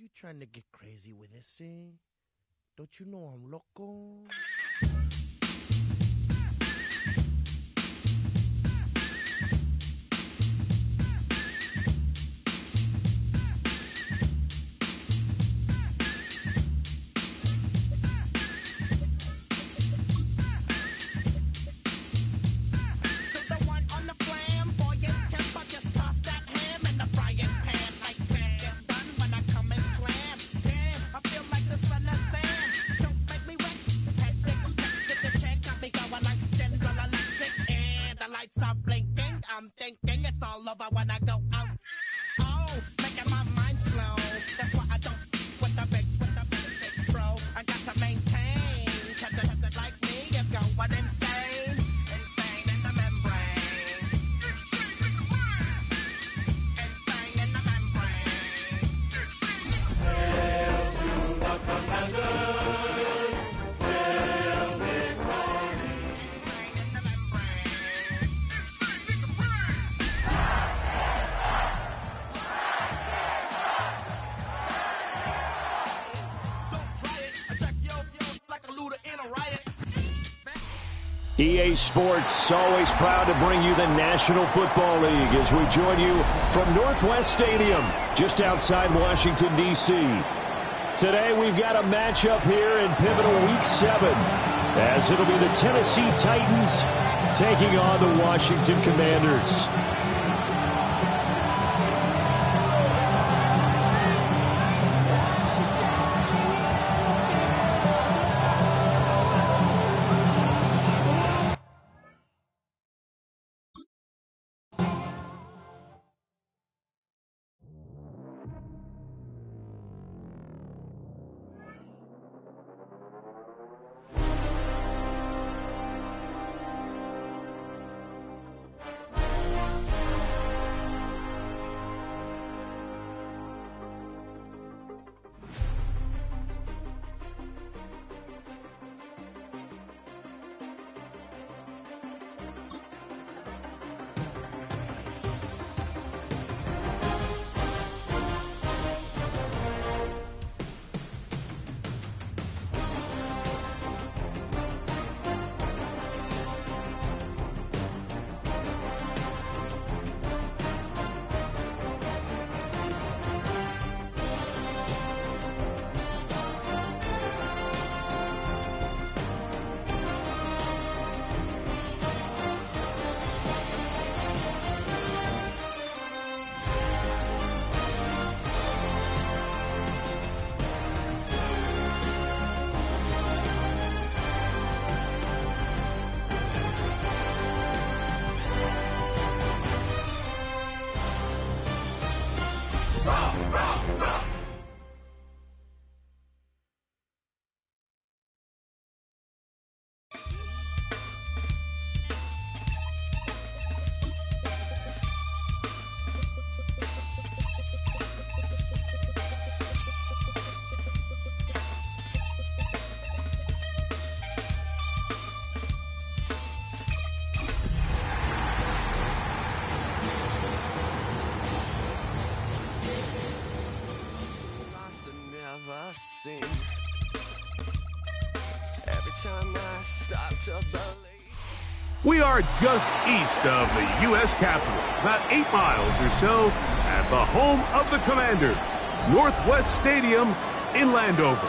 you trying to get crazy with this, eh? Don't you know I'm loco? I'm thinking it's all over when I go out. Oh, making my mind slow. That's why I don't with the big bro. I got to maintain, cause it like me is going insane. Insane in the membrane. Insane in the membrane. Hail to the Commanders. Hail victory. Insane in the membrane. EA Sports, always proud to bring you the National Football League as we join you from Northwest Stadium, just outside Washington, D.C. Today we've got a matchup here in pivotal Week 7, as it'll be the Tennessee Titans taking on the Washington Commanders. We are just east of the U.S. Capitol, about 8 miles or so, at the home of the Commanders, Northwest Stadium in Landover.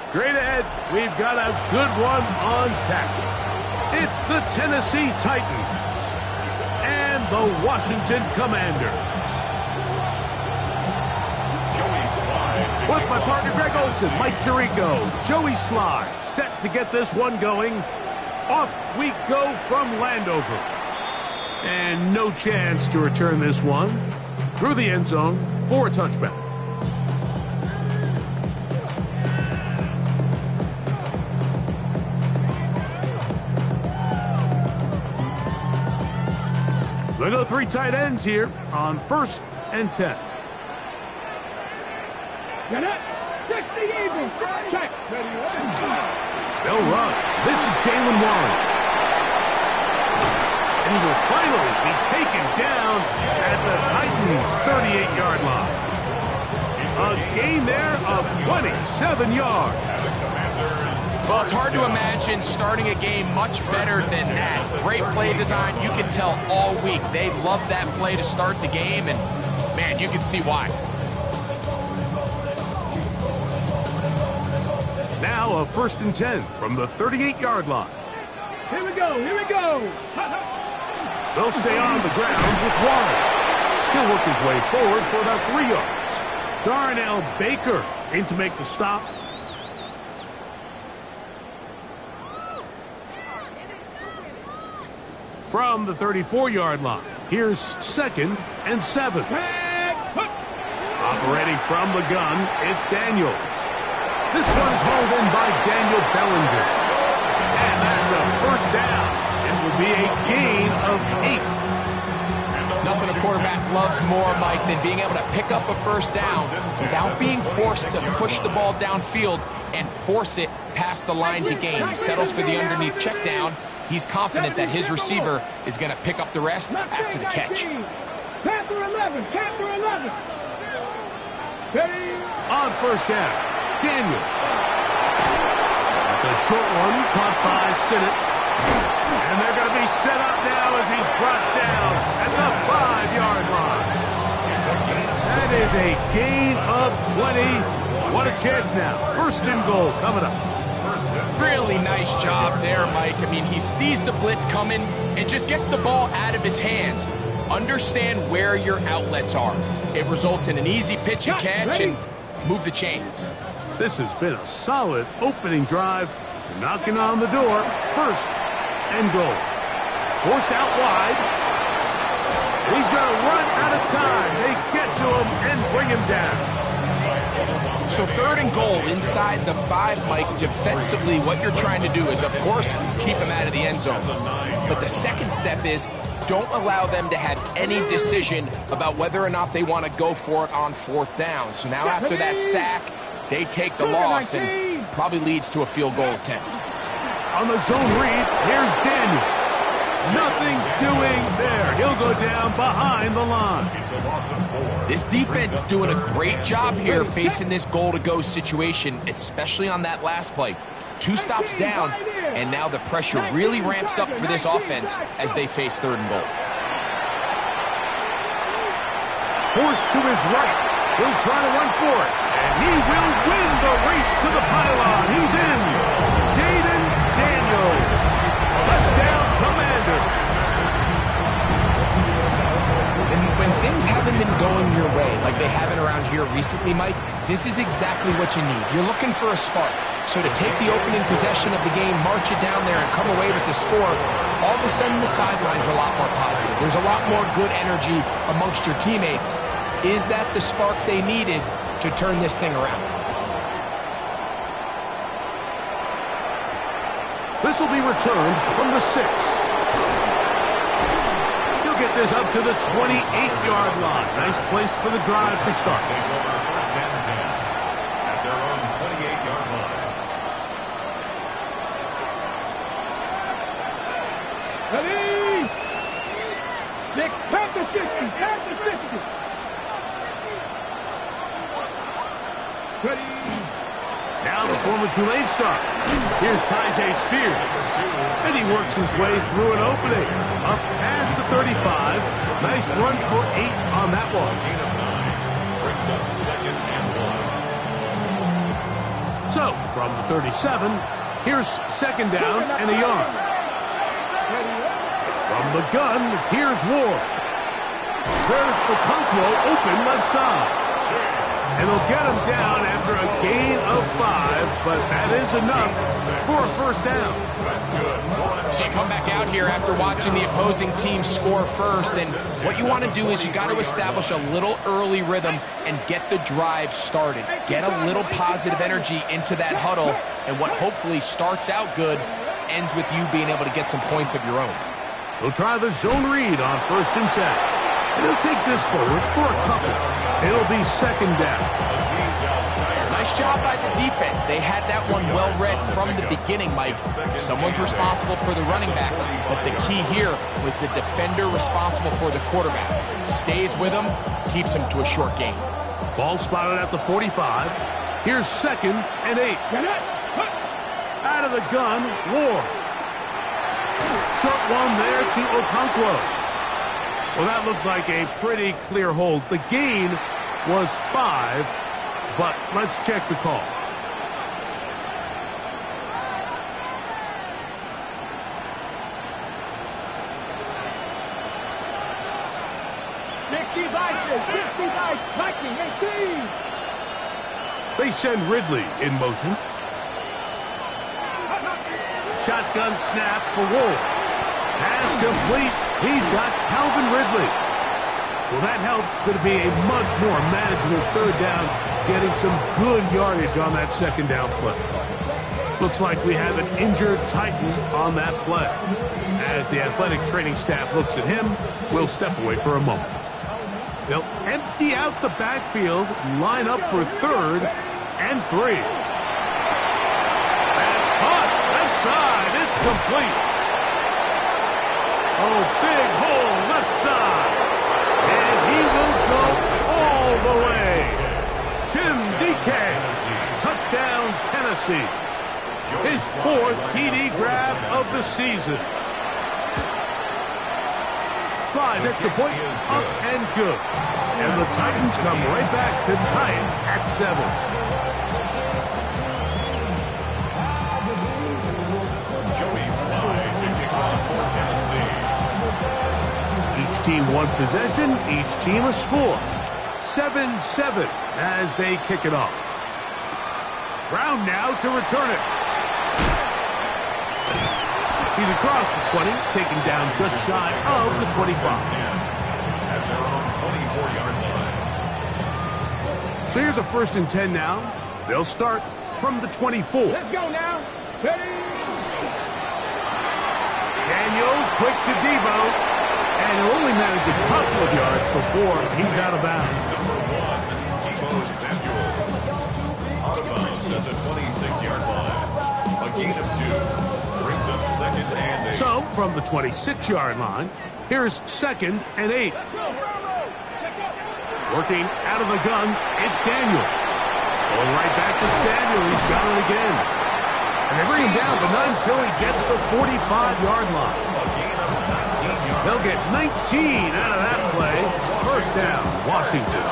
Straight ahead, we've got a good one on tap. It's the Tennessee Titans and the Washington Commanders. With my partner Greg Olson, Mike Tirico, Joey Sly, set to get this one going. Off we go from Landover. And no chance to return this one through the end zone for a touchback. They go 3 tight ends here on 1st and 10. Check. They'll run. This is Jalen Warren. And he will finally be taken down at the Titans' 38-yard line. A gain there of 27 yards. Well, it's hard to imagine starting a game much better than that. Great play design. You can tell all week they love that play to start the game, and, man, you can see why. Now a 1st and 10 from the 38-yard line. Here we go, here we go. They'll stay on the ground with Warren. He'll work his way forward for about 3 yards. Darnell Baker in to make the stop. From the 34-yard line, here's 2nd and 7. Operating from the gun, it's Daniels. This one's hauled in by Daniel Bellinger. And that's a 1st down. It will be a gain of 8. Nothing a quarterback loves more, Mike, than being able to pick up a 1st down without being forced to push the ball downfield and force it past the line to gain. He settles for the underneath check down. He's confident that his receiver is going to pick up the rest after the catch. Panther 11, Panther 11. Steady. On 1st down, Daniels. That's a short one caught by Sinnott. And they're going to be set up now as he's brought down at the 5-yard line. That is a gain of 20. What a chance now. 1st and goal coming up. Really nice job there, Mike. I mean, he sees the blitz coming and just gets the ball out of his hands. Understand where your outlets are. It results in an easy pitch and catch and move the chains. This has been a solid opening drive. Knocking on the door. 1st and goal. Forced out wide. He's going to run out of time. They get to him and bring him down. So 3rd and goal inside the 5, Mike. Defensively, what you're trying to do is, of course, keep him out of the end zone. But the second step is don't allow them to have any decision about whether or not they want to go for it on 4th down. So now after that sack, they take the loss and probably leads to a field goal attempt. On the zone read, here's Daniels. Nothing doing there. He'll go down behind the line. This defense doing a great job here facing this goal-to-go situation, especially on that last play. 2 stops down, and now the pressure really ramps up for this offense as they face 3rd and goal. Forced to his right. He'll try to run for it. And he will win the race to the pylon. He's in. Jaden Daniels. Touchdown, Commander. And when things haven't been going your way like they haven't around here recently, Mike, this is exactly what you need. You're looking for a spark. So to take the opening possession of the game, march it down there, and come away with the score, all of a sudden the sideline's a lot more positive. There's a lot more good energy amongst your teammates. Is that the spark they needed to turn this thing around? This will be returned from the 6. He'll get this up to the 28-yard line. Nice place for the drive to start. First and 10 at their own 28-yard line. Ready? Nick, pass the 50, pass the 50. Ready? Now the former Tulane star. Here's Tyjae Spears. And he works his way through an opening. Up past the 35. Nice run for 8 on that one. Gain of 9 brings up 2nd and 1. So, from the 37, here's 2nd down and a yard. From the gun, here's Ward. There's Okonkwo open left side. And they'll get him down after a gain of 5, but that is enough for a 1st down. That's good. So you come back out here after watching the opposing team score first, and what you want to do is you got to establish a little early rhythm and get the drive started. Get a little positive energy into that huddle, and what hopefully starts out good ends with you being able to get some points of your own. They'll try the zone read on 1st and 10. And they'll take this forward for a couple. It'll be 2nd down. Nice job by the defense. They had that one well read from the beginning, Mike. Someone's responsible for the running back, but the key here was the defender responsible for the quarterback. Stays with him, keeps him to a short gain. Ball spotted at the 45. Here's 2nd and 8. Out of the gun, Ward. Short one there to Okonkwo. Well, that looked like a pretty clear hold. The gain was 5, but let's check the call. They send Ridley in motion. Shotgun snap for Ward. Pass complete. He's got Calvin Ridley. Well, that helps. It's going to be a much more manageable 3rd down, getting some good yardage on that 2nd down play. Looks like we have an injured Titan on that play. As the athletic training staff looks at him, we'll step away for a moment. They'll empty out the backfield, line up for 3rd and 3. That's caught. Left side. It's complete. Oh, big hole left side. And he will go all the way. Jim DK. Touchdown, Tennessee. His 4th TD grab of the season. Slides extra point, up and good. And the Titans come right back to tie it at 7. Joey Slides to kick off for Tennessee. Each team one possession, each team a score. 7-7 as they kick it off. Brown now to return it. He's across the 20, taken down just shy of the 25. At their own 24-yard line. So here's a 1st and 10 now. They'll start from the 24. Let's go now. Ready? Daniels quick to Devo. And he'll only manage a couple of yards before he's out of bounds. Number 1, Deebo Samuel. Out of bounds at the 26-yard line. A gain of 2. Brings up 2nd and 8. So, from the 26-yard line, here's 2nd and 8. Working out of the gun, it's Daniel. Going right back to Samuel. He's got it again. And they bring him down, but not until he gets the 45-yard line. A gain of 19 yards. They'll get 19 out of that play. 1st down, Washington.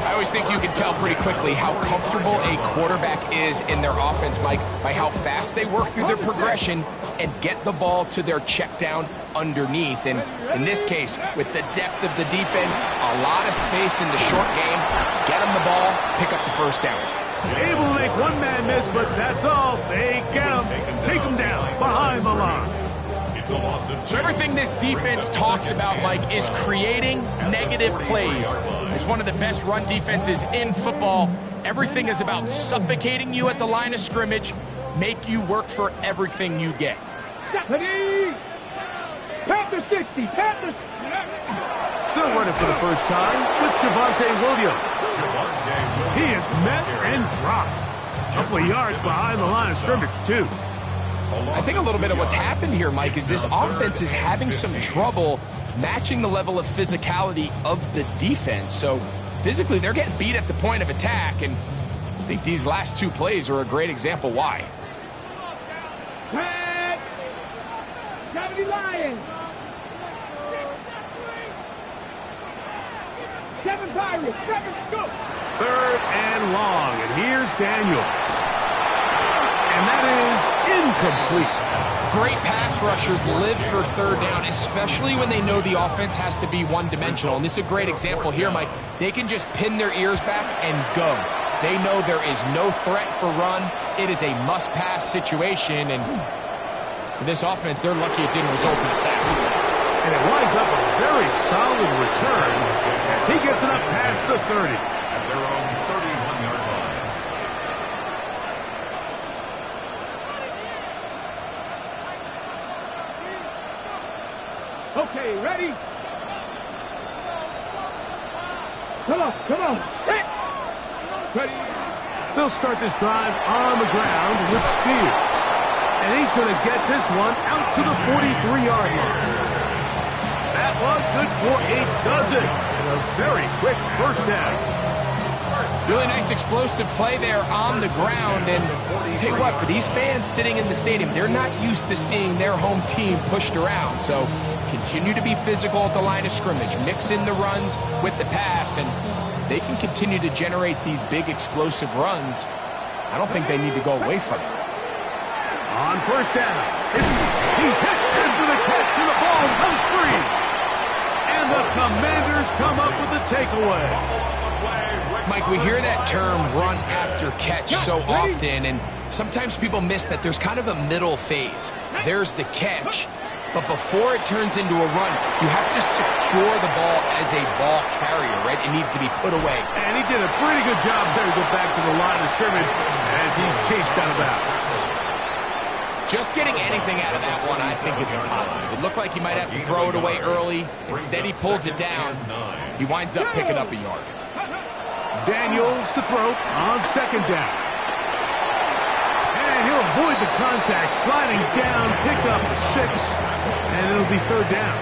I always think you can tell pretty quickly how comfortable a quarterback is in their offense, Mike, by how fast they work through their progression and get the ball to their check down underneath. And in this case, with the depth of the defense, a lot of space in the short game, get them the ball, pick up the 1st down. Able to make one man miss, but that's all. They get him. Take him down behind the line. It's a loss of 2. So everything this defense talks about, Mike, is creating negative plays. It's one of the best run defenses in football. Everything is about suffocating you at the line of scrimmage, make you work for everything you get. Ready? Panther 60. Panther. They'll run it for the first time with Javonte Williams. He is met and dropped. A couple of yards behind the line of scrimmage, too. I think a little bit of what's happened here, Mike, is this offense is having some trouble matching the level of physicality of the defense. So physically, they're getting beat at the point of attack, and I think these last 2 plays are a great example why. Pat. Gravity Lions. 7 Pirates. 7 Scoop. 3rd and long, and here's Daniels. And that is incomplete. Great pass rushers live for 3rd down, especially when they know the offense has to be one-dimensional. And this is a great example here, Mike. They can just pin their ears back and go. They know there is no threat for run. It is a must-pass situation, and for this offense, they're lucky it didn't result in a sack. And it winds up a very solid return as he gets it up past the 30. At their own 31-yard line. Okay, ready? Come on. Hit. Ready? They'll start this drive on the ground with Spears. And he's going to get this one out to the 43-yard line. That but good for a dozen. And a very quick first down. Really nice explosive play there on the ground. And I'll tell you what, for these fans sitting in the stadium, they're not used to seeing their home team pushed around. So continue to be physical at the line of scrimmage. Mix in the runs with the pass, and they can continue to generate these big explosive runs. I don't think they need to go away from it. On first down, he's hit after the catch, and the ball comes free. And the Commanders come up with the takeaway. Mike, we hear that term run after catch so often, and sometimes people miss that there's kind of a middle phase. There's the catch, but before it turns into a run, you have to secure the ball as a ball carrier, right? It needs to be put away. And he did a pretty good job there to get back to the line of scrimmage as he's chased out of bounds. Just getting anything out of that one, I think, is a positive. It looked like he might have to throw it away early. Instead, he pulls it down. He winds up picking up a yard. Daniels to throw on second down. And he'll avoid the contact, sliding down, pick up 6, and it'll be third down.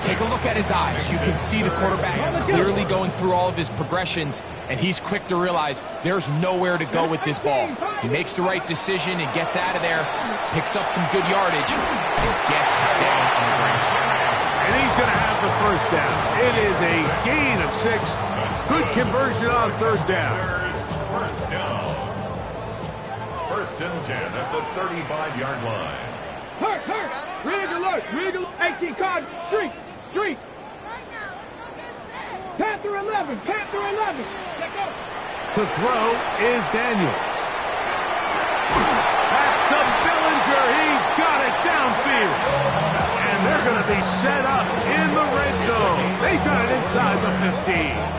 Take a look at his eyes. You can see the quarterback clearly going through all of his progressions, and he's quick to realize there's nowhere to go with this ball. He makes the right decision and gets out of there, picks up some good yardage, and gets down on the ground. And he's going to have the first down. It is a gain of 6. Good conversion on third down. First down. First and 10 at the 35-yard line. Hurt. Rig alert. 18 card. Street. Panther 11. Let go. To throw is Daniels. That's to Bellinger. He's got it downfield. And they're going to be set up in the red zone. They got it inside the 15.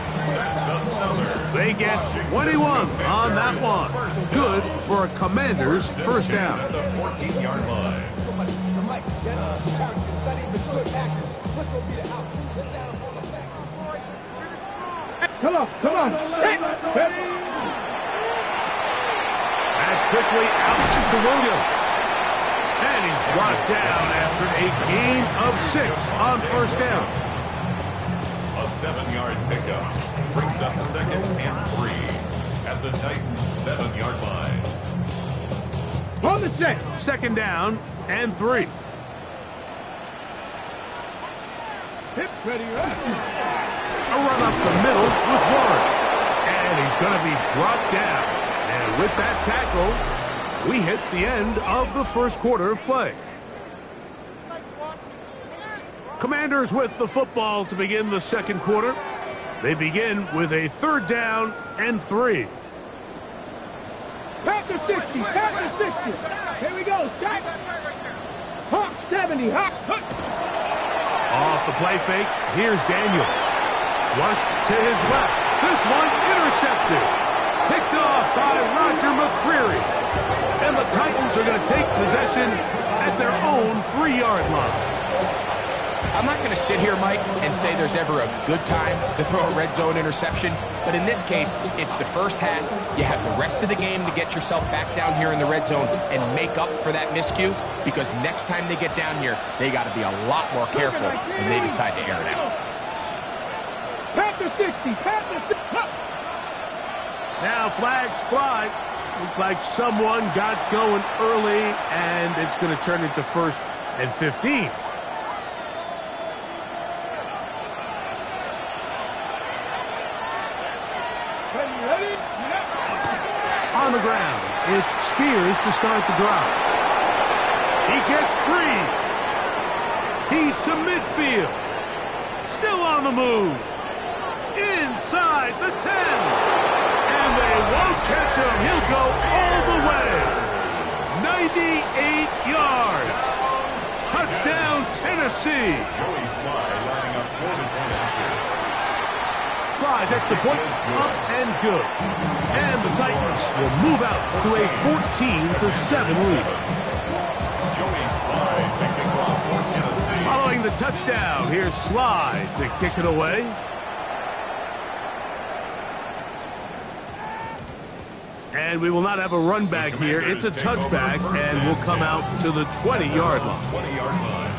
They get 21 on that one. Good for a Commanders first down. At the 14-yard line. Come on. That's quickly out to Williams. And he's brought down after a gain of 6 on first down. A 7-yard pickup brings up second and 3 at the Titans' 7-yard line. On the check. Second down and 3. Hip ready. A run up the middle with Warren. And he's going to be brought down. And with that tackle, we hit the end of the first quarter of play. Commanders with the football to begin the second quarter. They begin with a third down and 3. Panther 60. Here we go. Stop. Hawk 70. Hawk. Off the play fake, here's Daniels. Flushed to his left. This one intercepted. Picked off by Roger McCreary. And the Titans are going to take possession at their own 3-yard line. I'm not going to sit here, Mike, and say there's ever a good time to throw a red zone interception, but in this case, it's the first half. You have the rest of the game to get yourself back down here in the red zone and make up for that miscue, because next time they get down here, they got to be a lot more careful when they decide to air it out. Panther 60. Now flags fly. Looks like someone got going early, and it's going to turn into first and 15. On the ground, it's Spears to start the drive. He gets free. He's to midfield. Still on the move. Inside the 10. And they won't catch him. He'll go all the way. 98 yards. Touchdown, Tennessee. Joey Sly lining up 4-point after. Sly's extra point up and good. And the Titans will move out to a 14-7 lead. Joey Sly taking off for Tennessee. Following the touchdown, here's Sly to kick it away. And we will not have a run back here. It's a touchback, and we'll come out to the 20-yard line. 20-yard line.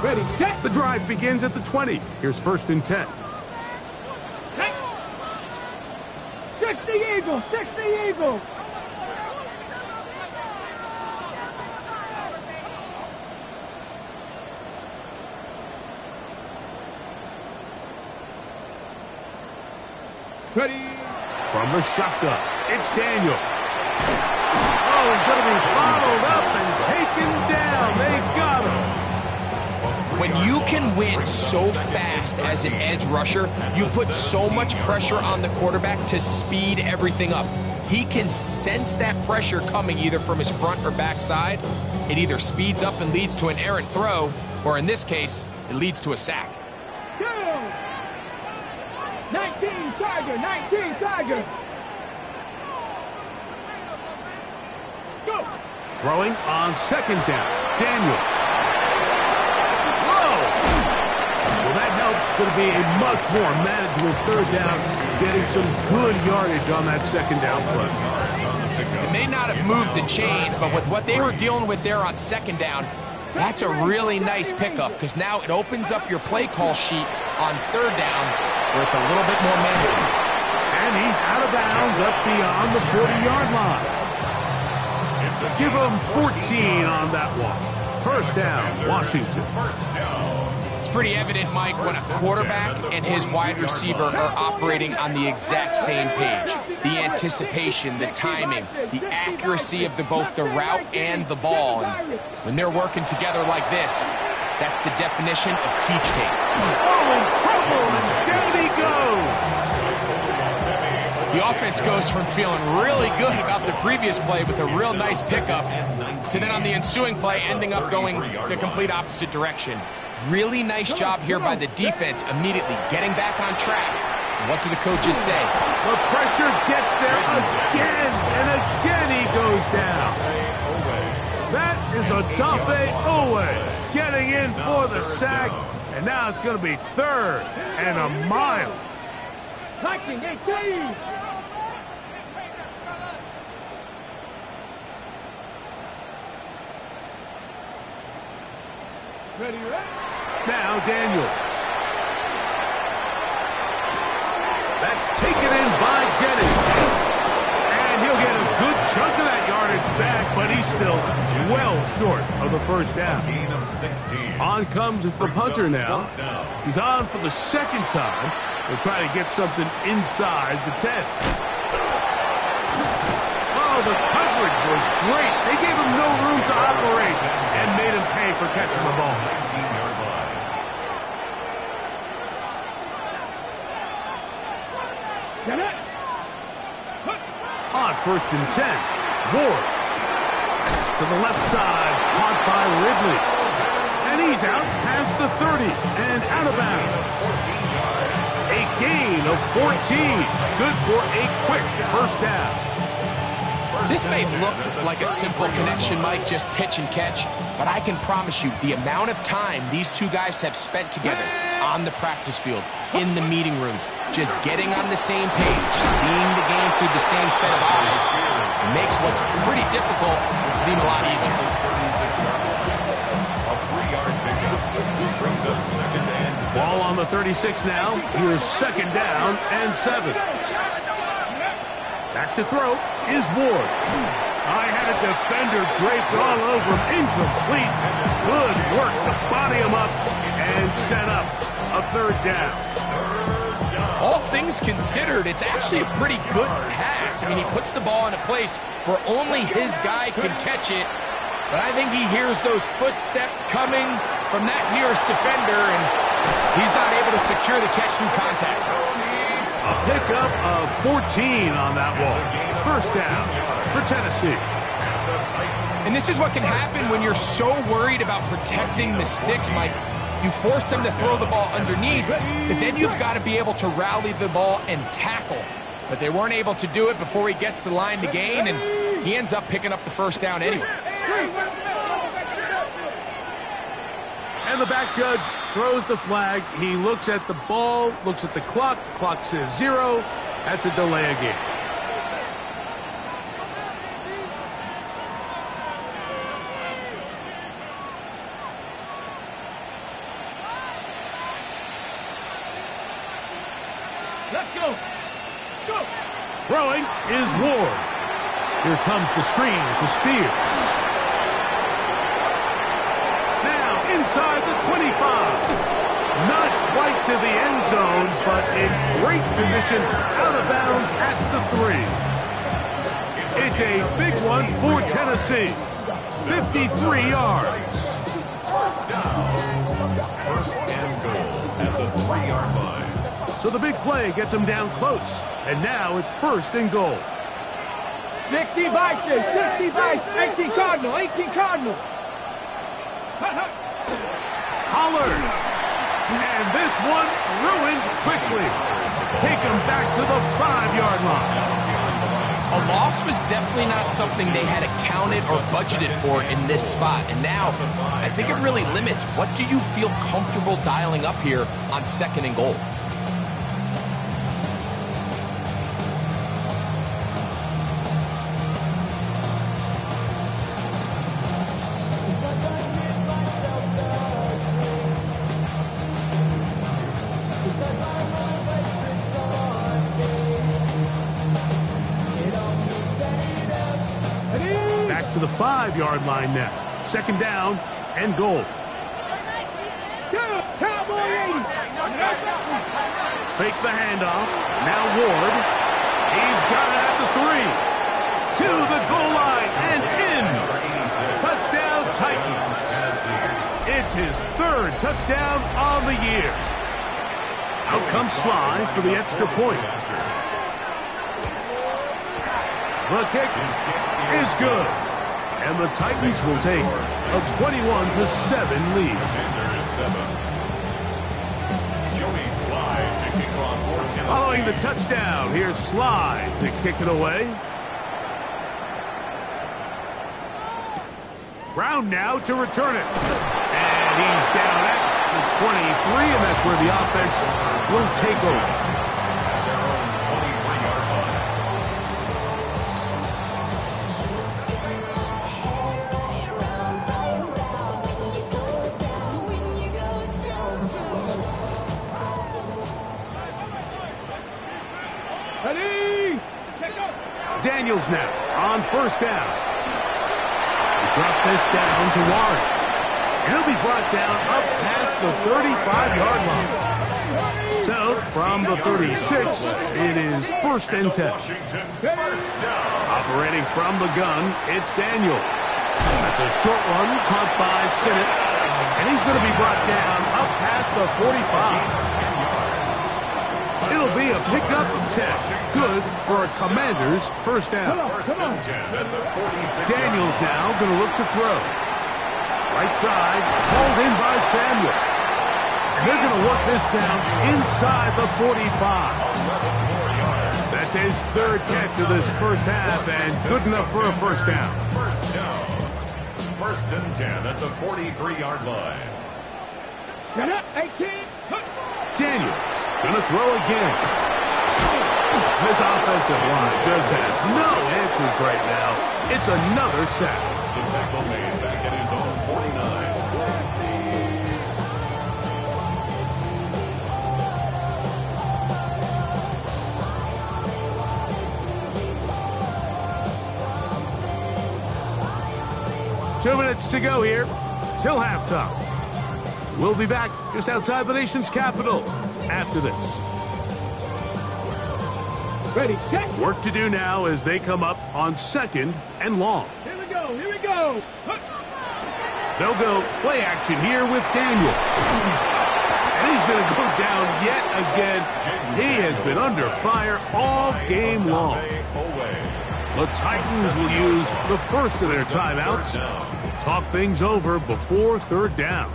Ready, set. The drive begins at the 20. Here's 1st and 10. 60 Eagles, 60 Eagles. Ready. From the shotgun, it's Daniel. Oh, he's going to be followed up and taken down. They got him. When you can win so fast as an edge rusher, you put so much pressure on the quarterback to speed everything up. He can sense that pressure coming either from his front or back side. It either speeds up and leads to an errant throw, or in this case, it leads to a sack. 19 Tiger, 19 Tiger. Go. Throwing on 2nd down. Daniel. Whoa! Well, that helps. It's going to be a much more manageable 3rd down, getting some good yardage on that 2nd down play. It may not have moved the chains, but with what they were dealing with there on 2nd down, that's a really nice pickup because now it opens up your play call sheet on 3rd down where it's a little bit more manageable. And he's out of bounds up beyond the 40-yard line. Give him 14 on that one. 1st down, Washington. It's pretty evident, Mike, when a quarterback and his wide receiver are operating on the exact same page. The anticipation, the timing, the accuracy of both the route and the ball. And when they're working together like this, that's the definition of teach tape. Oh, in trouble, and down he goes. The offense goes from feeling really good about the previous play with a real nice pickup to then on the ensuing play ending up going the complete opposite direction. Really nice job here by the defense immediately getting back on track. What do the coaches say? The pressure gets there again, and again he goes down. That is Odafe Oweh getting in for the sack, and now it's going to be 3rd and a mile. Liking 18. Ready, ready. Now Daniels. That's taken in by Jennings. And he'll get a good chunk of that yardage back, but he's still well short of the 1st down. Gain of 16. On comes the punter now. He's on for the 2nd time. He'll try to get something inside the 10. Oh, the coverage was great. They gave him no room to operate and made him pay for catching the ball. 19-yard line. Get it. On 1st and 10, Ward. To the left side, caught by Ridley. And he's out past the 30 and out of bounds. A gain of 14. Good for a quick 1st down. This may look like a simple connection, Mike, just pitch and catch, but I can promise you the amount of time these two guys have spent together on the practice field, in the meeting rooms, just getting on the same page, seeing the game through the same set of eyes, it makes what's pretty difficult seem a lot easier. A 3-yard pickup brings up 2nd and 7. Ball on the 36 now. Here's 2nd down and 7. Back to throw is Ward. I had a defender draped all over him. Incomplete. Good work to body him up and set up a 3rd down. All things considered, it's actually a pretty good pass. I mean, he puts the ball in a place where only his guy can catch it, but I think he hears those footsteps coming from that nearest defender, and he's not able to secure the catch through contact. A pickup of 14 on that one. 1st down for Tennessee. And this is what can happen when you're so worried about protecting the sticks, Mike. You force them to throw the ball underneath, but then you've got to be able to rally the ball and tackle. But they weren't able to do it before he gets the line to gain, and he ends up picking up the 1st down anyway. And the back judge throws the flag. He looks at the ball, looks at the clock. Clock says 0. That's a delay of game. Let's go. Go. Throwing is Ward. Here comes the screen to Spears. Now inside the 25. Not quite to the end zone, but in great position out of bounds at the 3. It's a big one for Tennessee. 53 yards. First down. First and goal at the 3-yard line. So the big play gets him down close. And now it's first and goal. 60 Vikings, 60 Vikings, 18 Cardinal, 18 Cardinal. Pollard. And this one ruined quickly. Take him back to the 5-yard line. A loss was definitely not something they had accounted or budgeted for in this spot. And now, I think it really limits what do you feel comfortable dialing up here on second and goal. To the 5-yard line now. Second down and goal. Cowboy 80. Fake the handoff. Now Ward. He's got it at the 3. To the goal line and in. Touchdown Titans. It's his third touchdown on the year. Out comes Sly for the extra point. The kick is good. And the Titans will take a 21-7 lead. Joey Sly to kick off for Tennessee. Following the touchdown, here's Sly to kick it away. Brown now to return it. And he's down at the 23, and that's where the offense will take over. Daniels now on first down. Drop this down to Warren. And he'll be brought down up past the 35-yard line. So, from the 36, it is first and 10. Operating from the gun, it's Daniels. That's a short one caught by Sinnott. And he's going to be brought down up past the 45. It'll be a pickup of 10. Good for a Commander's first down. Daniels now going to look to throw. Right side, hauled in by Samuel. And they're going to work this down inside the 45. That's his third catch of this first half, and good enough for a first down. First down. First and 10 at the 43-yard line. Get up, 18. Daniels going to throw again. This offensive line just has no answers right now. It's another sack. The tackle made back at his own 49. Two minutes to go here till halftime. We'll be back just outside the nation's capital after this. Ready, set. Work to do now as they come up on second and long. Here we go, here we go. They'll go play action here with Daniel. And he's going to go down yet again. He has been under fire all game long. The Titans will use the first of their timeouts. Talk things over before third down.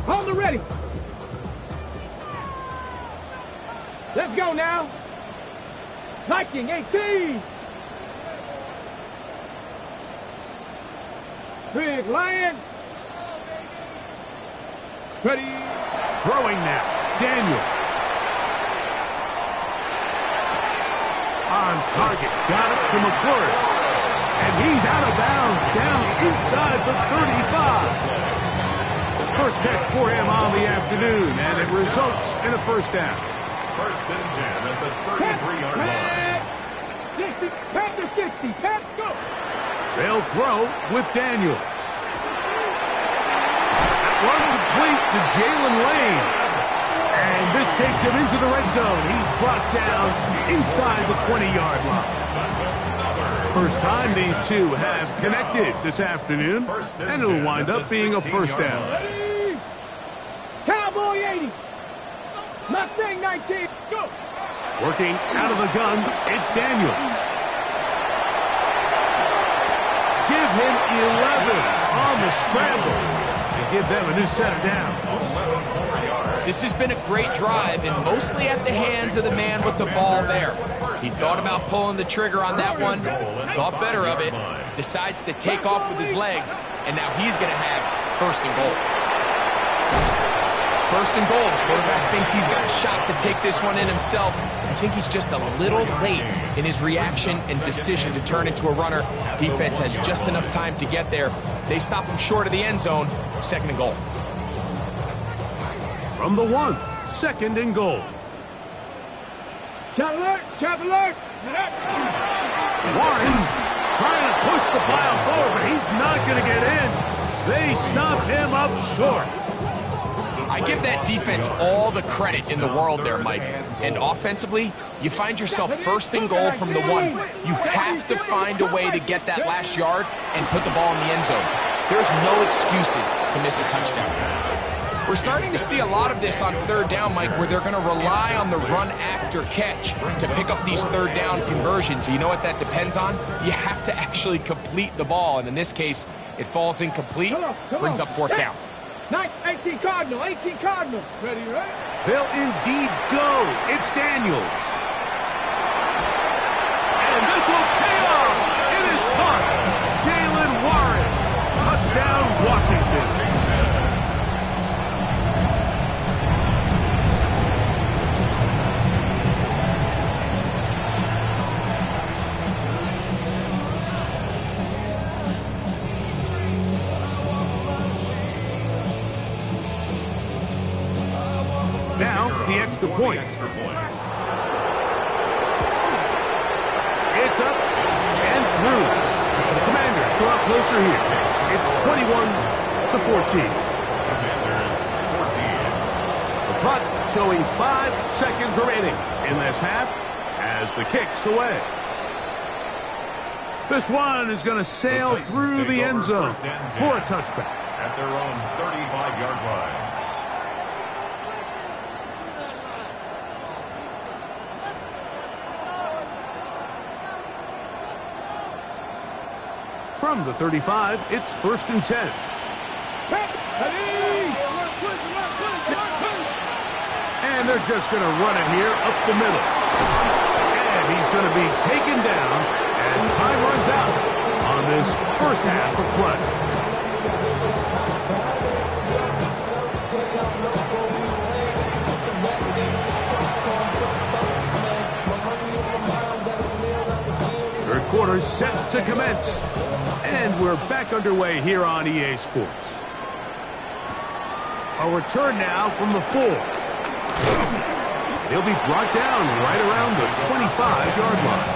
On the ready. Let's go now. Viking 18. Big Lion. Ready. Throwing now. Daniel. On target. Got it to McClure. And he's out of bounds down inside the 35. First catch for him on the afternoon, and it results in a first down. First and 10 at the 33-yard line. 60, pat the 60, pat, go. They'll throw with Daniels. That run complete to Jalen Lane. And this takes him into the red zone. He's brought down inside the 20-yard line. First time these two have connected this afternoon, and it'll wind up being a first down. Cowboy 80. Mustang 19, go. Working out of the gun, it's Daniels. Give him 11 on the scramble to give them a new set of downs. This has been a great drive, and mostly at the hands of the man with the ball there. He thought about pulling the trigger on that one, thought better of it, decides to take off with his legs, and now he's going to have first and goal. First and goal. The quarterback thinks he's got a shot to take this one in himself. I think he's just a little late in his reaction and decision to turn into a runner. Defense has just enough time to get there. They stop him short of the end zone. Second and goal. From the 1, second and goal. Chop alert, chop alert. Warren trying to push the pile forward, but he's not going to get in. They stop him up short. I give that defense all the credit in the world there, Mike. And offensively, you find yourself first and goal from the 1. You have to find a way to get that last yard and put the ball in the end zone. There's no excuses to miss a touchdown. We're starting to see a lot of this on third down, Mike, where they're going to rely on the run after catch to pick up these third down conversions. You know what that depends on? You have to actually complete the ball, and in this case, it falls incomplete, brings up fourth down. 18 Cardinal, 18 Cardinal. Ready, right? They'll indeed go. It's Daniels. And this will pay off. It is caught. Jalen Warren. Touchdown, Washington. Now, the extra point. It's up and through. The Commanders draw closer here. It's 21-14. The clock showing 5 seconds remaining in this half as the kick's away. This one is going to sail through the end zone for a touchback. At their own 35-yard line. From the 35, it's first and 10. And they're just going to run it here up the middle. And he's going to be taken down as time runs out on this first half of play. Third quarter set to commence. And we're back underway here on EA Sports. A return now from the 4. He'll be brought down right around the 25-yard line.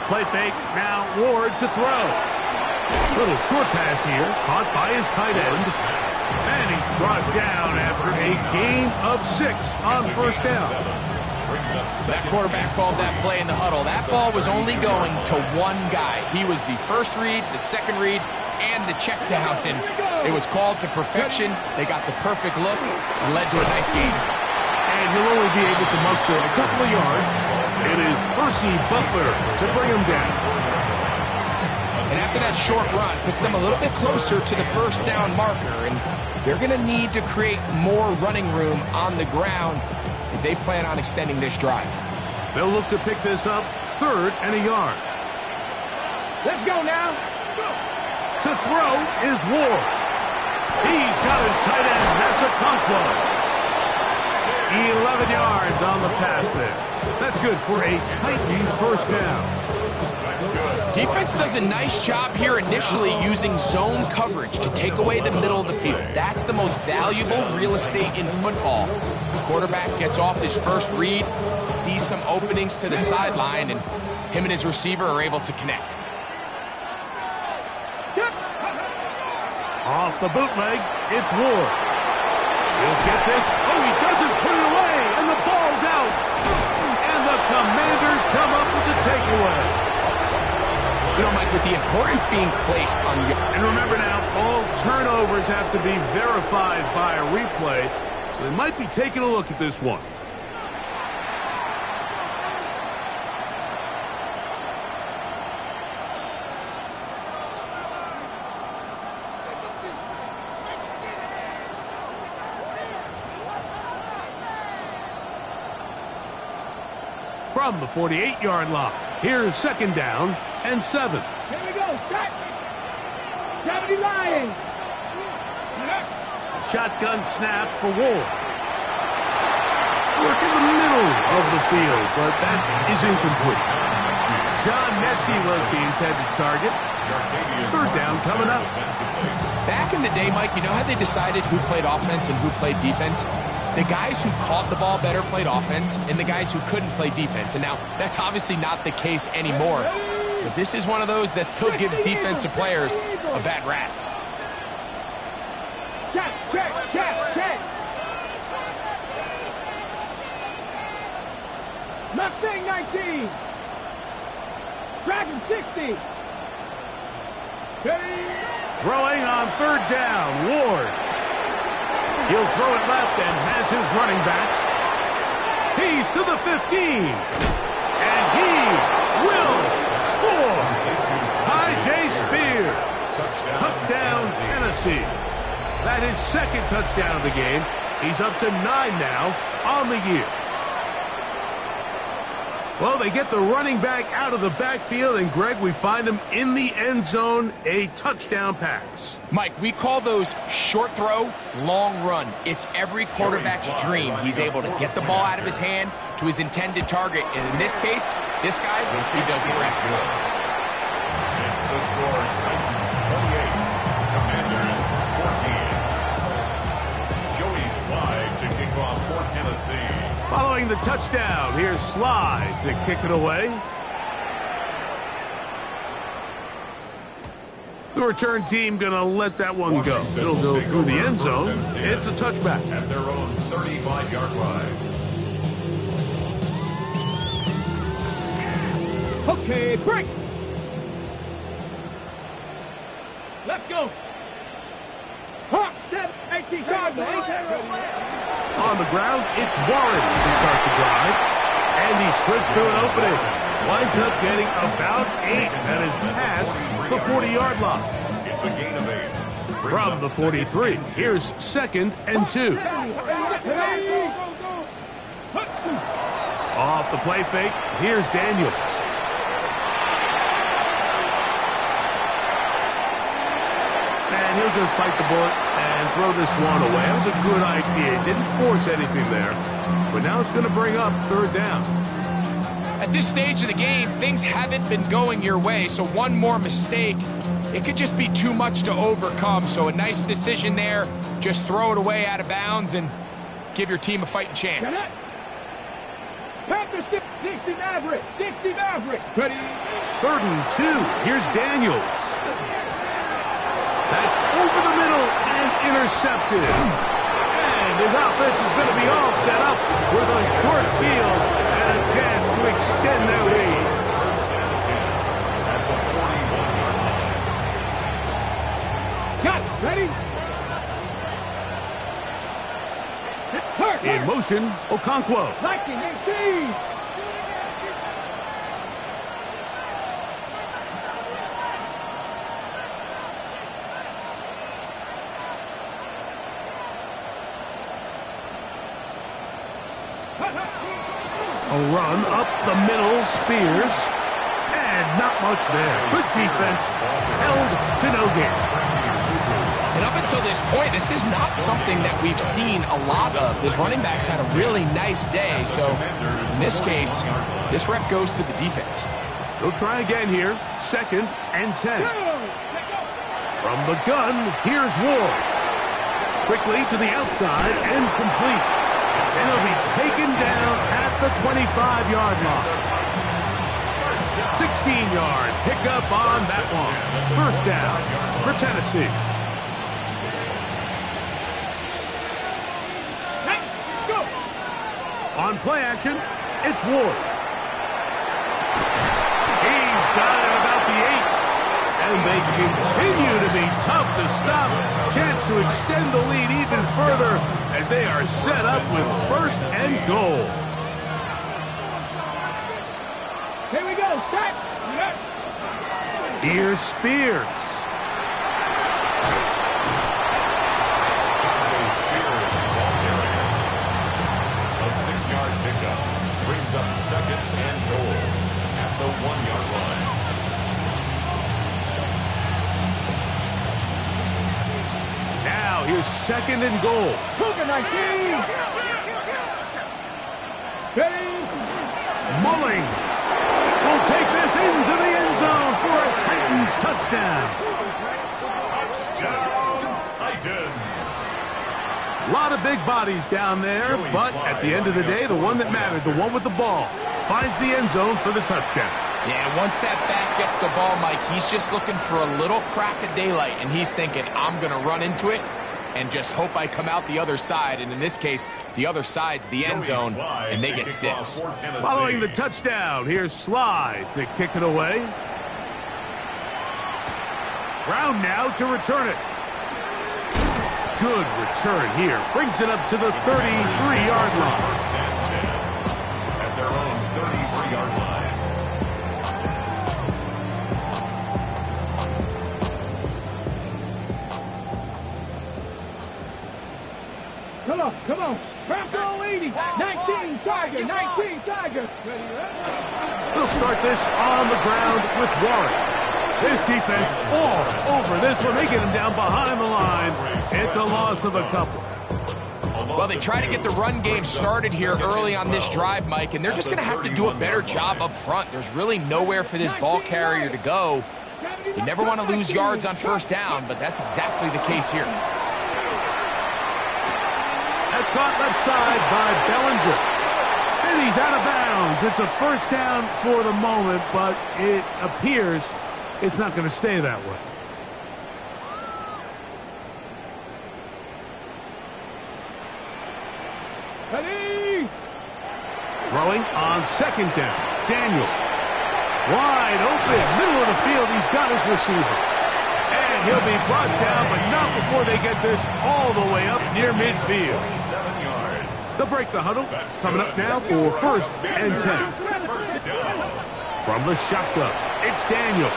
Play fake, now Ward to throw. Little short pass here, caught by his tight end. And he's brought down after a gain of 6 on first down. That quarterback called that play in the huddle. That ball was only going to one guy. He was the first read, the second read, and the check down. And it was called to perfection. They got the perfect look and led to a nice game. And he'll only be able to muster a couple of yards. It is Percy Butler to bring him down. And after that short run, puts them a little bit closer to the first down marker. And they're going to need to create more running room on the ground if they plan on extending this drive. They'll look to pick this up, 3rd and a yard. Let's go now. Go. To throw is Ward. He's got his tight end. That's Okonkwo. 11 yards on the pass there. That's good for a Titans first down. Defense does a nice job here initially using zone coverage to take away the middle of the field. That's the most valuable real estate in football. The quarterback gets off his first read, sees some openings to the sideline, and him and his receiver are able to connect. Off the bootleg, it's Ward. He'll get this. Oh, he doesn't put it away, and the ball's out. And the Commanders come up with the takeaway. You know, Mike, with the importance being placed on you. And remember now, all turnovers have to be verified by a replay, so they might be taking a look at this one. From the 48-yard line, here's second down and 7. Here we go. Shot. 70 Lions. Shotgun snap for Ward. Work in the middle of the field, but that is incomplete. John Mechie was the intended target. Third down coming up. Back in the day, Mike, you know how they decided who played offense and who played defense? The guys who caught the ball better played offense, and the guys who couldn't play defense. And now, that's obviously not the case anymore. But this is one of those that still gives defensive players a bad rap. Check. Mustang 19. Dragon 60. Throwing on third down, Ward. He'll throw it left and has his running back. He's to the 15. And he will score. Tyjae Spears. Touchdown, Tennessee. That is second touchdown of the game. He's up to 9 now on the year. Well, they get the running back out of the backfield, and Greg, we find him in the end zone, a touchdown pass. Mike, we call those short throw, long run. It's every quarterback's dream. He's able to get the ball out of his hand to his intended target, and in this case, this guy, he doesn't rest. It's the score, Titans 48, Commanders 14. Joey Slide to kick off for Tennessee. Following the touchdown, here's Slide to kick it away. The return team going to let that one go. It'll go through the end zone. It's a touchback. At their own 35-yard line. Okay, break. Let's go. Hawk, step, 18 Cardinals. On the ground, it's Warren to start the drive. And he slips through an opening. Winds up getting about 8. That is past the 40-yard line. It's a gain of 8. From the 43, here's second and 2. Off the play fake, here's Daniels. And he'll just bite the bullet and throw this one away. That was a good idea. Didn't force anything there. But now it's going to bring up third down. At this stage of the game, things haven't been going your way, so one more mistake, it could just be too much to overcome. So a nice decision there. Just throw it away out of bounds and give your team a fighting chance. Panther 60 Maverick. 60 Maverick. Ready? Third and 2. Here's Daniels. That's over the middle and intercepted. And his offense is going to be all set up with a short field and a chance to extend their lead. At the 41-yard line. Got it. Ready? In motion, Okonkwo. 1918. A run up the middle, Spears. And not much there. Good defense. Held to no gain. And up until this point, this is not something that we've seen a lot of. This running back's had a really nice day. So in this case, this rep goes to the defense. They'll try again here. 2nd and 10. From the gun, here's Ward. Quickly to the outside and complete. And he'll be taken down at the 25-yard line. 16-yard pickup on that one. First down for Tennessee. Hey, let's go. On play action, it's Ward. He's got it about the 8. And they continue to be tough to stop. Chance to extend the lead even further as they are set up with 1st and goal. Here we go. Set. Here's Spears. A 6-yard pickup brings up 2nd and goal at the 1-yard line. Now here's 2nd and goal. Cougar 19. Ready. Mullings will take this into the end zone for a Titans touchdown. Touchdown, Titans. A lot of big bodies down there, but at the end of the day, the one that mattered, the one with the ball, finds the end zone for the touchdown. Yeah, once that back gets the ball, Mike, he's just looking for a little crack of daylight, and he's thinking, I'm going to run into it and just hope I come out the other side. And in this case, the other side's the end zone, and they get 6. Following the touchdown, here's Slide to kick it away. Brown now to return it. Good return here. Brings it up to the 33-yard line. First and 10 at their own 33-yard line. Come on. Bronco 80. 19 Tiger. 19 Tiger. We'll start this on the ground with Warren. This defense all over this one. They get him down behind the line. It's a loss of a couple. Well, they try to get the run game started here early on this drive, Mike, and they're just going to have to do a better job up front. There's really nowhere for this ball carrier to go. You never want to lose yards on first down, but that's exactly the case here. That's caught left side by Bellinger. And he's out of bounds. It's a first down for the moment, but it appears it's not going to stay that way. Ready. Throwing on 2nd down. Daniel. Wide open. Middle of the field. He's got his receiver. And he'll be brought down, but not before they get this all the way up near midfield. 7 yards. They'll break the huddle. Coming up now for 1st and 10. First down. From the shotgun, it's Daniel.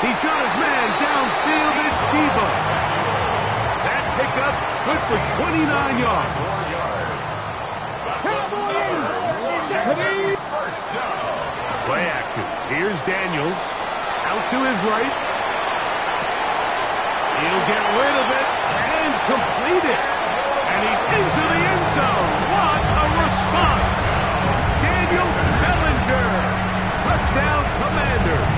He's got his man downfield. It's Debo. That pickup good for 29 yards. 4 yards. Washington, first down. Play action. Here's Daniels. Out to his right. He'll get rid of it and complete it. And he's into the end zone. What a response. Daniel Bellinger. Touchdown, Commanders.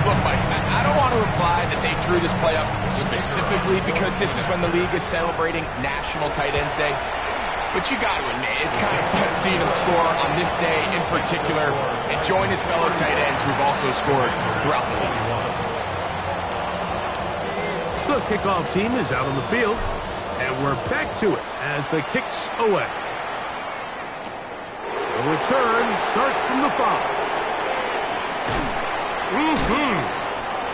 Look, Mike, I don't want to imply that they drew this play up specifically because this is when the league is celebrating National Tight Ends Day. But you got to admit, it's kind of fun seeing him score on this day in particular and join his fellow tight ends who've also scored throughout the league. The kickoff team is out on the field, and we're back to it as the kick's away. The return starts from the 5.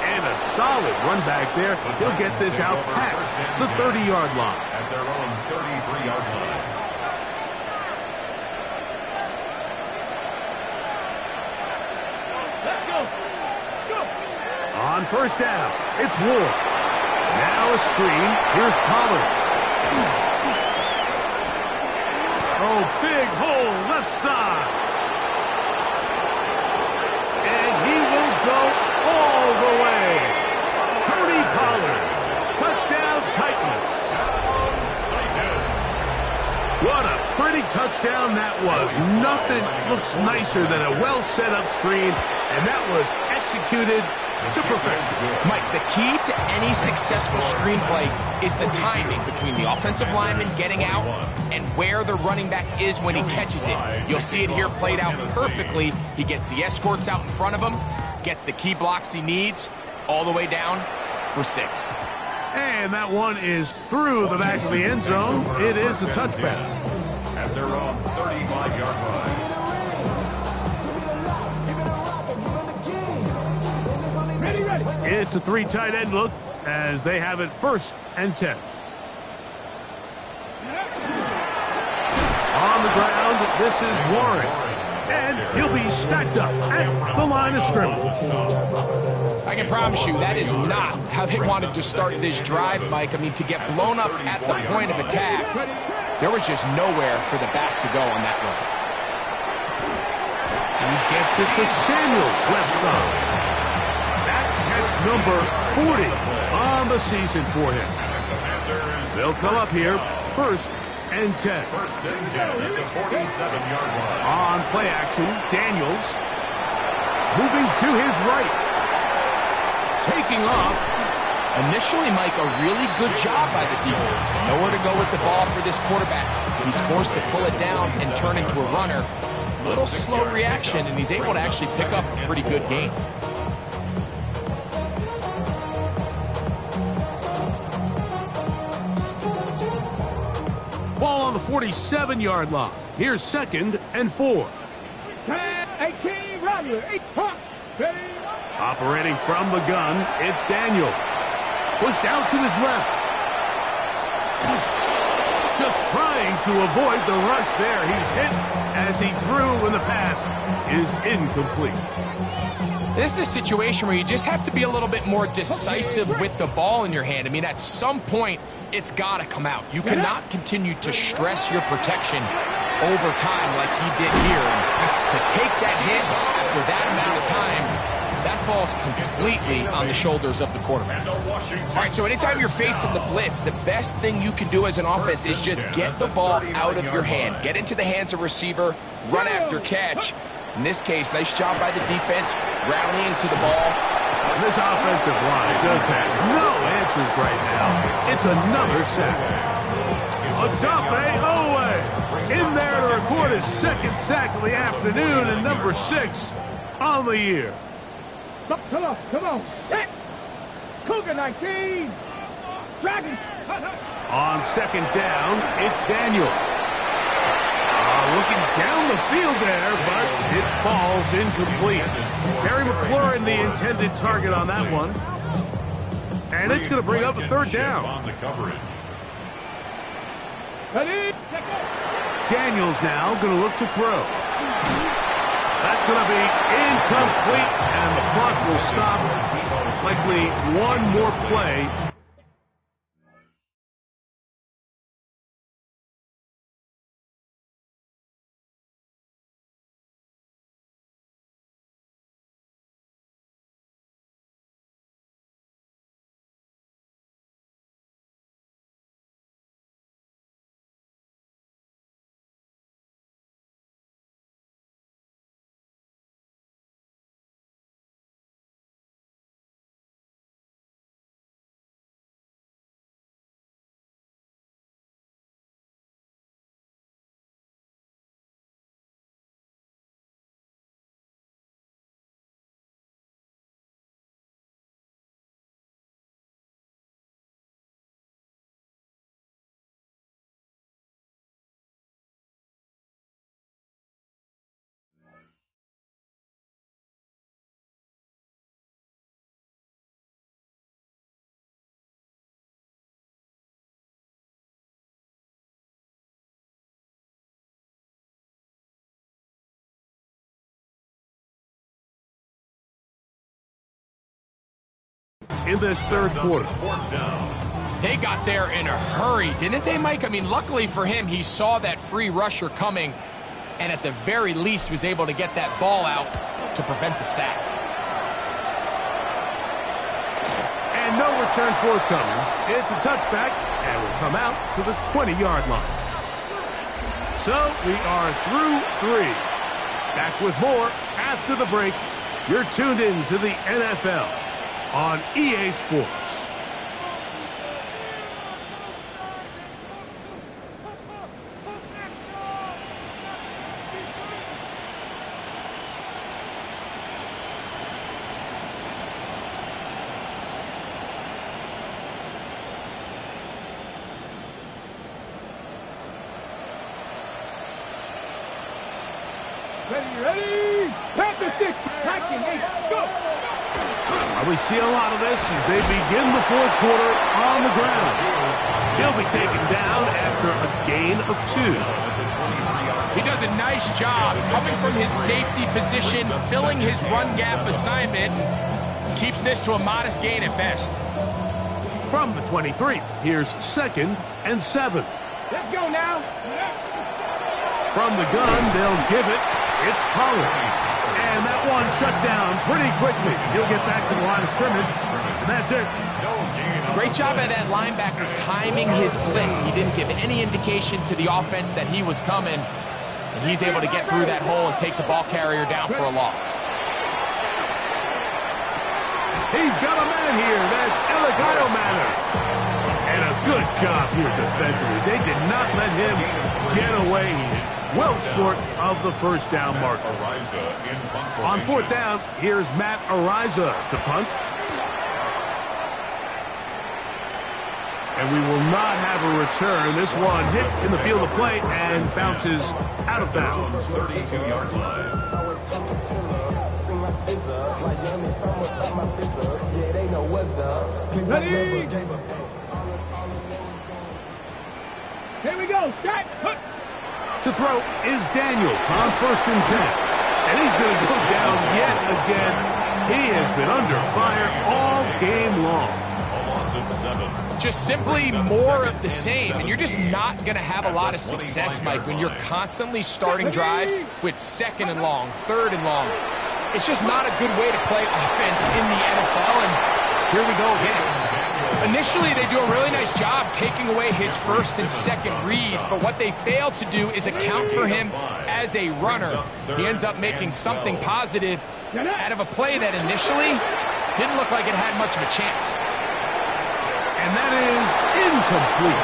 And a solid run back there. He'll get this out past the 30-yard line. At their own 33-yard line. Let's go. On first down, it's Ward. Now a screen. Here's Pollard. Oh, big hole left side. And he will go all touchdown that was. Nothing looks nicer than a well-set-up screen, and that was executed to perfection. Mike, the key to any successful screenplay is the timing between the offensive lineman getting out and where the running back is when he catches it. You'll see it here played out perfectly. He gets the escorts out in front of him, gets the key blocks he needs, all the way down for 6. And that one is through the back of the end zone. It is a touchback. At their own 35-yard line. It's a 3 tight end look as they have it 1st and 10. On the ground, this is Warren. And he'll be stacked up at the line of scrimmage. I can promise you that is not how they wanted to start this drive, Mike. I mean, to get blown up at the point of attack, there was just nowhere for the back to go on that run. He gets it to Samuel, left side. That catch number 40 on the season for him. They'll come up here 1st and 10. 1st and 10 at the 47-yard line. On play action, Daniels moving to his right. Taking off. Initially, Mike, a really good job by the defense. Nowhere to go with the ball for this quarterback. He's forced to pull it down and turn into a runner. Little slow reaction, and he's able to actually pick up a pretty good gain. Ball on the 47-yard line. Here's 2nd and 4. 18, Roger, 8 pumps. Operating from the gun, it's Daniels. Pushed out to his left. Just trying to avoid the rush there. He's hit as he threw when the pass is incomplete. This is a situation where you just have to be a little bit more decisive with the ball in your hand. I mean, at some point, it's got to come out. You cannot continue to stress your protection over time like he did here. And to take that hit after that amount of time, that falls completely on the shoulders of the quarterback. All right, so anytime you're facing the blitz, the best thing you can do as an offense is just get the ball out of your hand. Get into the hands of receiver, run after catch. In this case, nice job by the defense, rallying to the ball. This offensive line just has no answers right now. It's another sack. Odafe Owe in there to record his 2nd sack of the afternoon and number 6 on the year. Come on. Hit. Cougar 19. Dragons. On 2nd down, it's Daniel. Looking down the field there, but it falls incomplete. Terry McLaurin, the intended target on that one. And it's going to bring up a 3rd down. On the coverage. Daniels now going to look to throw. That's going to be incomplete, and the clock will stop. Likely one more play. In this 3rd quarter. They got there in a hurry, didn't they, Mike? I mean, luckily for him, he saw that free rusher coming, and at the very least was able to get that ball out to prevent the sack. And no return forthcoming. It's a touchback, and will come out to the 20-yard line. So we are through 3. Back with more after the break. You're tuned in to the NFL on EA Sports. Ready? Panther 6, attacking, 8, go! We see a lot of this as they begin the fourth quarter on the ground. He'll be taken down after a gain of 2. He does a nice job coming from his safety position, filling his run gap assignment, keeps this to a modest gain at best. From the 23, here's 2nd and 7. Let's go now. From the gun, they'll give it. It's Pollard. And that one shut down pretty quickly. He'll get back to the line of scrimmage, and that's it. Great job by that linebacker timing his blitz. He didn't give any indication to the offense that he was coming, and he's able to get through that hole and take the ball carrier down for a loss. He's got a man here. That's Eligado Manners. And a good job here defensively. They did not let him get away. He's well short of the first down marker. On 4th down, here's Matt Araiza to punt. And we will not have a return. This one hit in the field of play and bounces out of bounds. 32-yard line. Ready? Here we go, start. To throw is Daniels on 1st and 10. And he's going to go down yet again. He has been under fire all game long. A loss of 7. Just simply more of the same, and you're just not going to have a lot of success, Mike, when you're constantly starting drives with 2nd and long, 3rd and long. It's just not a good way to play offense in the NFL, and here we go again. Initially, they do a really nice job taking away his 1st and 2nd reads, but what they fail to do is account for him as a runner. He ends up making something positive out of a play that initially didn't look like it had much of a chance. And that is incomplete.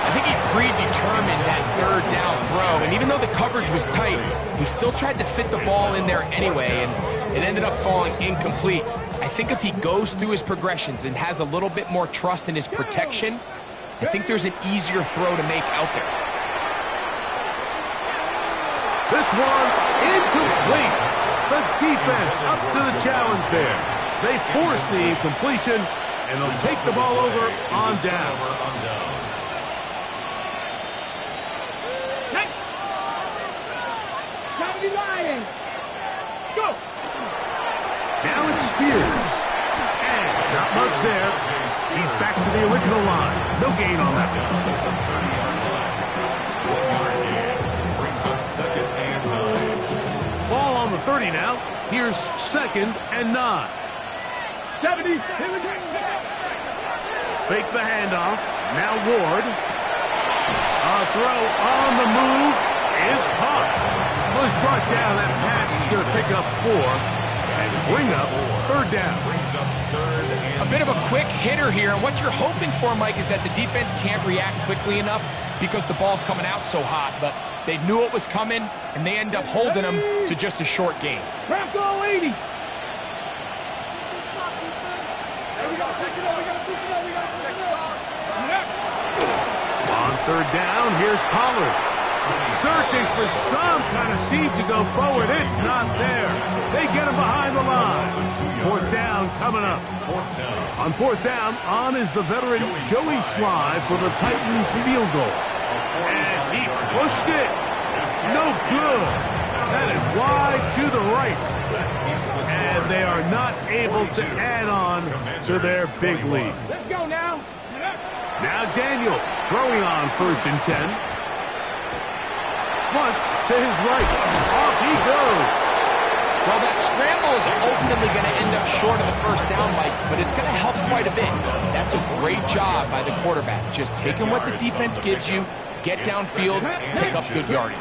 I think he predetermined that 3rd down throw, and even though the coverage was tight, he still tried to fit the ball in there anyway, and it ended up falling incomplete. I think if he goes through his progressions and has a little bit more trust in his protection, I think there's an easier throw to make out there. This one incomplete. The defense up to the challenge there. They force the incompletion, and they'll take the ball over on down. Lions. Let's go. Now it's Spears. And not much there. He's back to the original line. No gain on that one. 1-yard gain. Brings up 2nd and 9. Ball on the 30 now. Here's 2nd and 9. 70. Fake the handoff. Now Ward. A throw on the move is caught. Was brought down. That pass is going to pick up 4 and bring up 3rd down. A bit of a quick hitter here, and what you're hoping for, Mike, is that the defense can't react quickly enough because the ball's coming out so hot, but they knew it was coming, and they end up holding them to just a short gain. Bronco 80. On 3rd down, here's Pollard. Searching for some kind of seed to go forward. It's not there. They get him behind the line. 4th down coming up. On 4th down, on is the veteran Joey Sly for the Titans field goal. And he pushed it. No good. That is wide to the right. And they are not able to add on to their big lead. Let's go now. Now Daniels throwing on 1st and 10. Flush to his right. Off he goes. Well, that scramble is ultimately going to end up short of the first down, Mike, but it's going to help quite a bit. That's a great job by the quarterback. Just taking what the defense gives you, get downfield, pick up good yardage.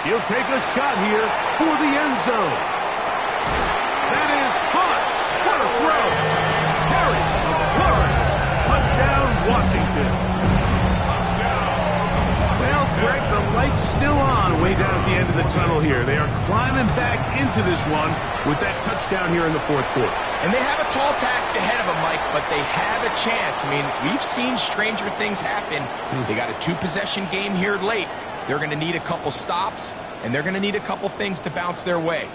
He'll take a shot here for the end zone. That is caught. What a throw. Carry of Florida. Touchdown, Washington. Well, Greg, the light's still on way down at the end of the tunnel here. They are climbing back into this one with that touchdown here in the fourth quarter. And they have a tall task ahead of them, Mike, but they have a chance. I mean, we've seen stranger things happen. They got a two-possession game here late. They're going to need a couple stops, and they're going to need a couple things to bounce their way.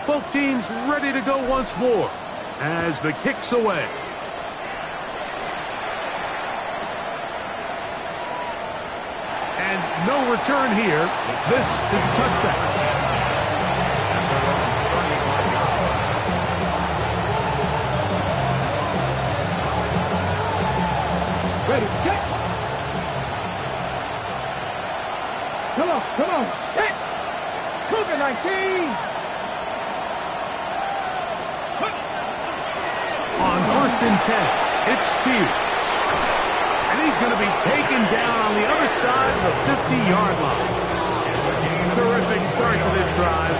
Both teams ready to go once more as the kick's away. And no return here. This is a touchback. Ready, set. Come on, set. Cougar 19. On 1st and 10, it's Spears. And he's going to be taken down on the other side of the 50-yard line. Terrific start to this drive.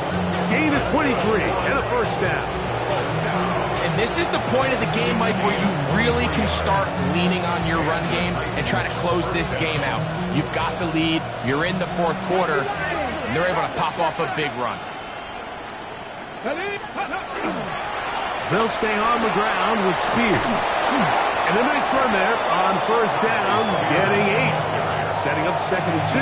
Gain of 23 and a first down. And this is the point of the game, Mike, where you really can start leaning on your run game and try to close this game out. You've got the lead, you're in the fourth quarter, and they're able to pop off a big run. They'll stay on the ground with Spears. And a nice run there on first down, getting 8. Setting up 2nd and 2.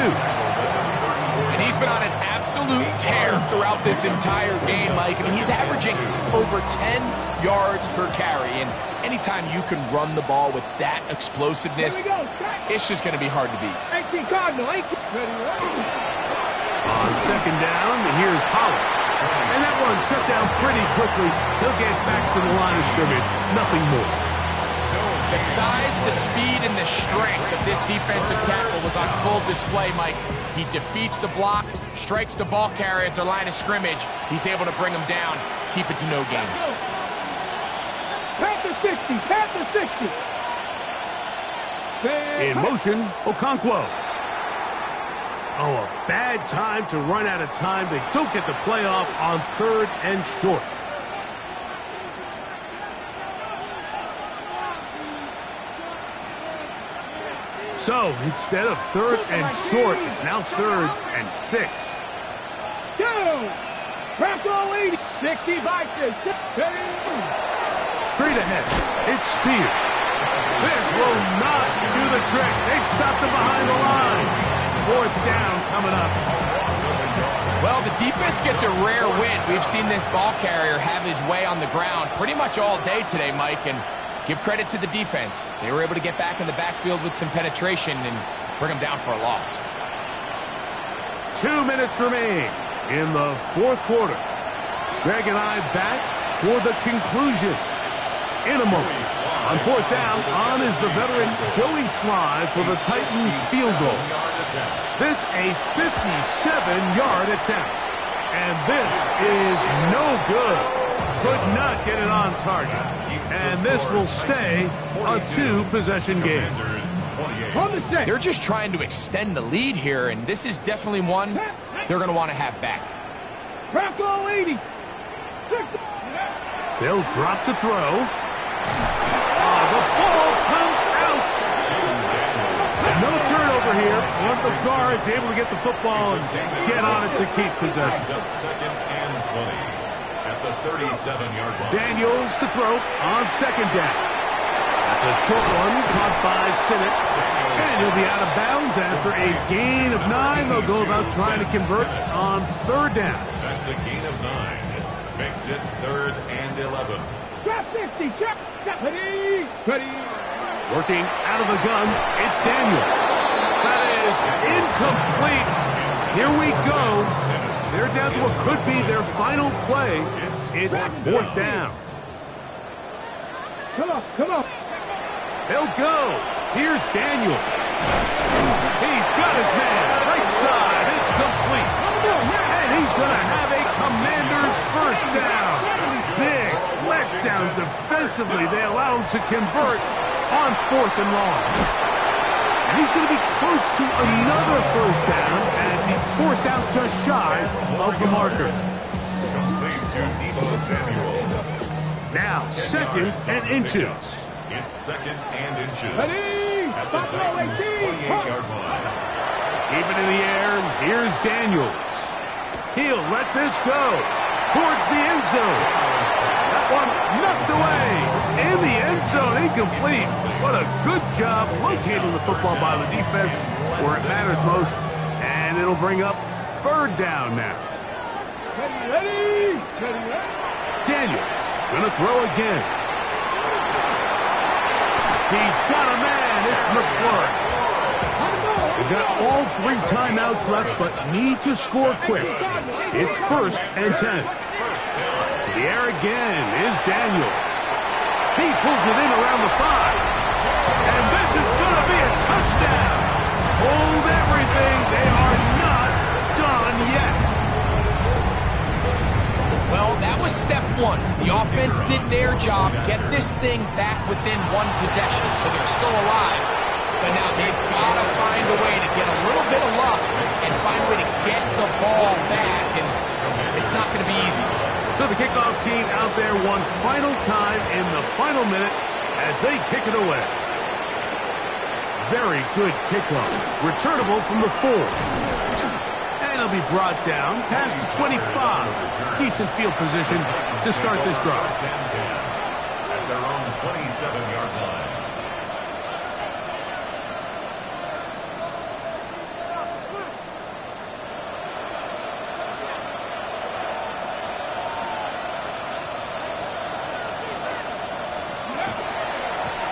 And he's been on an absolute tear throughout this entire game, Mike. I mean, he's averaging over 10 yards per carry. And anytime you can run the ball with that explosiveness, it's just going to be hard to beat. On 2nd down, here's Pollard. And that one shut down pretty quickly. He'll get back to the line of scrimmage. Nothing more. The size, the speed, and the strength of this defensive tackle was on full display, Mike. He defeats the block, strikes the ball carrier at the line of scrimmage. He's able to bring him down, keep it to no gain. Panther 60, Panther 60. In motion, Okonkwo. Oh, a bad time to run out of time. They don't get the play off on 3rd and short. So, instead of 3rd and short, it's now 3rd and 6. Go! Bronco 80, 65. Straight ahead, it's Spears. This will not do the trick. They've stopped him behind the line. 4th down coming up. Well, the defense gets a rare win. We've seen this ball carrier have his way on the ground pretty much all day today, Mike, and give credit to the defense. They were able to get back in the backfield with some penetration and bring them down for a loss. 2 minutes remain in the fourth quarter. Greg and I back for the conclusion in a moment. On 4th down, on is the veteran Joey Sly for the Titans field goal. This a 57-yard attempt. And this is no good. Could not get it on target. And this will stay a 2-possession game. They're just trying to extend the lead here, and this is definitely one they're going to want to have back. Bronco 80. They'll drop to throw. The ball comes out. No turnover here. One of the guards able to get the football and get on it to keep possession. 2nd and 20 at the 37-yard line. Daniels to throw on 2nd down. That's a short one caught by Sinnott. And he'll be out of bounds after a gain of 9. They'll go about trying to convert on 3rd down. That's a gain of 9. Makes it 3rd and 11. Drop 60, drop. Ready. Working out of the gun, it's Daniels. That is incomplete. Here we go. They're down to what could be their final play. It's fourth down. Come on, come on. They'll go. Here's Daniels. He's got his man. Right side. It's complete. And he's going to have a Commanders first down. Big letdown defensively. They allow him to convert on 4th and long. And he's going to be close to another first down as he's forced out just shy of the marker. Complete to Deebo Samuel. Now, 2nd and inches. It's 2nd and inches. Ready? At the Titans' 28-yard line. Keep it in the air. Here's Daniels. He'll let this go towards the end zone. That one knocked away. In the end zone, incomplete. What a good job locating the football by the defense where it matters most. And it'll bring up 3rd down now. Ready? Ready? Daniels gonna throw again. He's got a man. It's McFlurry. They've got all 3 timeouts left, but need to score quick. It's 1st and 10. To the air again is Daniels. He pulls it in around the 5. And this is going to be a touchdown. Hold everything. They are not done yet. Well, that was step 1. The offense did their job, get this thing back within 1 possession, so they're still alive. But now they've got to find a way to get a little bit of luck and find a way to get the ball back, and it's not going to be easy. So the kickoff team out there one final time in the final minute as they kick it away. Very good kickoff. Returnable from the 4. And it'll be brought down past the 25. Decent field position to start this drive. At their own 27-yard line.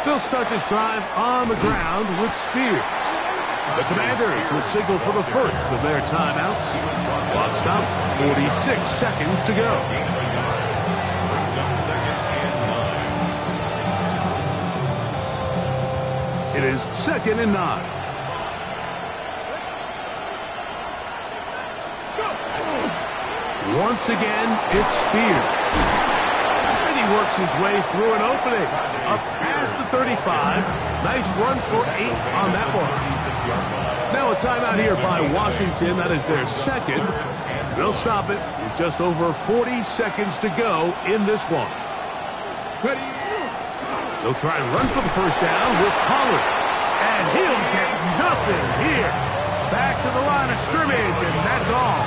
They'll start this drive on the ground with Spears. The Commanders will signal for the first of their timeouts. Clock stops, 46 seconds to go. Brings up 2nd and 9. It is 2nd and 9. Once again, it's Spears. And he works his way through an opening. Up past the 35. Nice run for 8 on that one. Now a timeout here by Washington. That is their 2nd. They'll stop it with just over 40 seconds to go in this one. Ready? They'll try and run for the first down with Pollard. And he'll get nothing here. Back to the line of scrimmage, and that's all.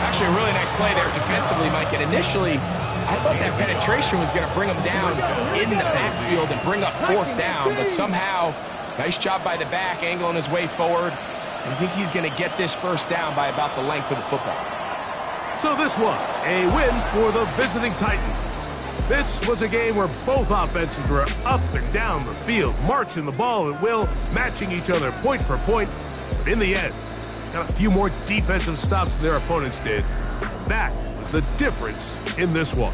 Actually, a really nice play there defensively, Mike. And initially, I thought that penetration was going to bring him down in the backfield and bring up 4th down. But somehow, nice job by the back, angling his way forward. I think he's going to get this first down by about the length of the football. So this one, a win for the visiting Titans. This was a game where both offenses were up and down the field, marching the ball at will, matching each other point for point. But in the end, got a few more defensive stops than their opponents did. That was the difference in this one.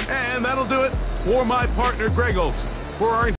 And that'll do it for my partner, Greg Olsen. For our